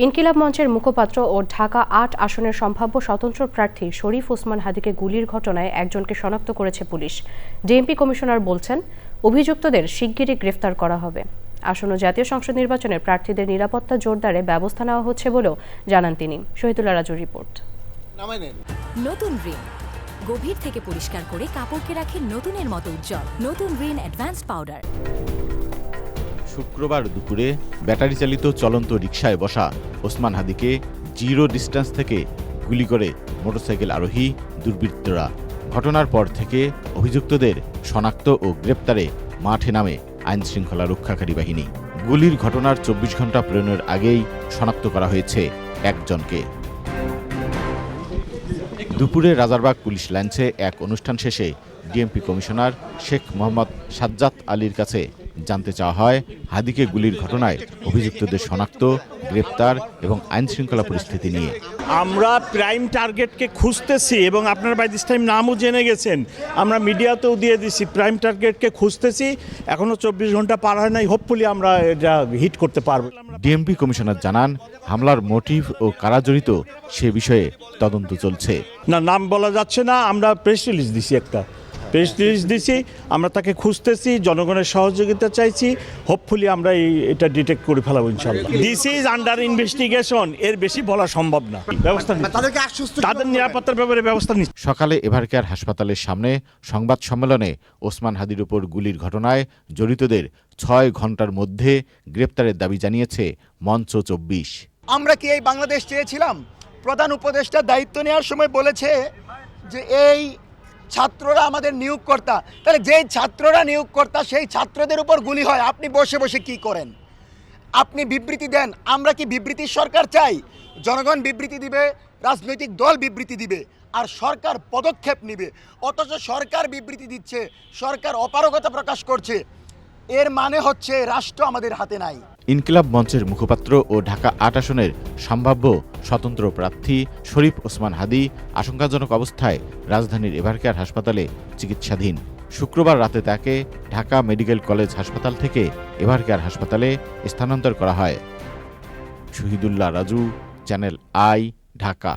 ইনকিলাব মঞ্চের মুখপাত্র ও ঢাকা ৮ আসনের সম্ভাব্য স্বতন্ত্র প্রার্থী শরীফ ওসমান হাদিকে গুলির ঘটনায় একজনকে শনাক্ত করেছে পুলিশ। ডিএমপি কমিশনার বলছেন, অভিযুক্তদের শিগগিরই গ্রেফতার করা হবে। আসন্ন জাতীয় সংসদ নির্বাচনে প্রার্থীদের নিরাপত্তা জোরদারে ব্যবস্থা নেওয়া হচ্ছে বলেও জানান তিনি। শহীদুল্লাহ রাজুর রিপোর্ট। নতুন রিন গভীর থেকে পরিষ্কার করে কাপড়কে রাখে নতুনের মতো উজ্জ্বল। নতুন রিন অ্যাডভান্সড পাউডার। শুক্রবার দুপুরে ব্যাটারি চালিত চলন্ত রিকশায় বসা ওসমান হাদিকে জিরো ডিস্টেন্স থেকে গুলি করে মোটরসাইকেল আরোহী দুর্বৃত্তরা। ঘটনার পর থেকে অভিযুক্তদের শনাক্ত ও গ্রেপ্তারে মাঠে নামে আইনশৃঙ্খলা রক্ষাকারী বাহিনী। গুলির ঘটনার ২৪ ঘণ্টা পেরোনোর আগেই শনাক্ত করা হয়েছে একজনকে। দুপুরে রাজারবাগ পুলিশ লাইন্সে এক অনুষ্ঠান শেষে ডিএমপি কমিশনার শেখ মোহাম্মদ সাজ্জাদ আলীর কাছে জানতে চাওয়া হয় হাদিকে গুলির ঘটনায় অভিযুক্তদের শনাক্ত, গ্রেপ্তার এবং আইনশৃঙ্খলা পরিস্থিতি নিয়ে। আমরা প্রাইম টার্গেটকে খুঁজতেছি এবং আপনারা বাই দিস টাইম নামও জেনে গেছেন, আমরা মিডিয়াতেও দিয়ে দিছি। প্রাইম টার্গেটকে খুঁজতেছি, এখনো ২৪ ঘন্টা পার হয় নাই, হোপফুলি আমরা এটা হিট করতে পারবো। ডিএমপি কমিশনার জানান, হামলার মোটিভ ও কারা জড়িত সে বিষয়ে তদন্ত চলছে। না, নাম বলা যাচ্ছে না। আমরা প্রেস রিলিজ দিছি, আমরা তাকে খুঁজতেছি, জনগণের সহযোগিতা চাইছি। হোপফুলি আমরা এটা ডিটেক্ট করে ফেলাবো ইনশাআল্লাহ। দিস ইজ আন্ডার ইনভেস্টিগেশন, এর বেশি বলা সম্ভব না। ব্যবস্থা তাদের নিরাপত্তার ব্যাপারে ব্যবস্থা নিচ্ছে। সকালে এভারকেয়ার হাসপাতালের সামনে সংবাদ সম্মেলনে ওসমান হাদির উপর গুলির ঘটনায় জড়িতদের ৬ ঘন্টার মধ্যে গ্রেপ্তারের দাবি জানিয়েছে মঞ্চ ২৪। আমরা কি এই বাংলাদেশ চেয়েছিলাম? প্রধান উপদেষ্টা দায়িত্ব নেওয়ার সময় বলেছে যে এই ছাত্ররা আমাদের নিয়োগকর্তা। তাহলে যেই ছাত্ররা নিয়োগকর্তা সেই ছাত্রদের উপর গুলি হয়, আপনি বসে বসে কি করেন? আপনি বিবৃতি দেন। আমরা কি বিবৃতির সরকার চাই? জনগণ বিবৃতি দিবে, রাজনৈতিক দল বিবৃতি দিবে, আর সরকার পদক্ষেপ নেবে। অথচ সরকার বিবৃতি দিচ্ছে, সরকার অপারগতা প্রকাশ করছে। এর মানে হচ্ছে রাষ্ট্র আমাদের হাতে নাই। ইনকিলাব মঞ্চের মুখপাত্র ও ঢাকা ৮ আসনের সম্ভাব্য স্বতন্ত্র প্রার্থী শরীফ ওসমান হাদি আশঙ্কাজনক অবস্থায় রাজধানীর এভারকেয়ার হাসপাতালে চিকিৎসাধীন। শুক্রবার রাতে তাকে ঢাকা মেডিকেল কলেজ হাসপাতাল থেকে এভারকেয়ার হাসপাতালে স্থানান্তর করা হয়। Shahidullah Raju, channel I, Dhaka.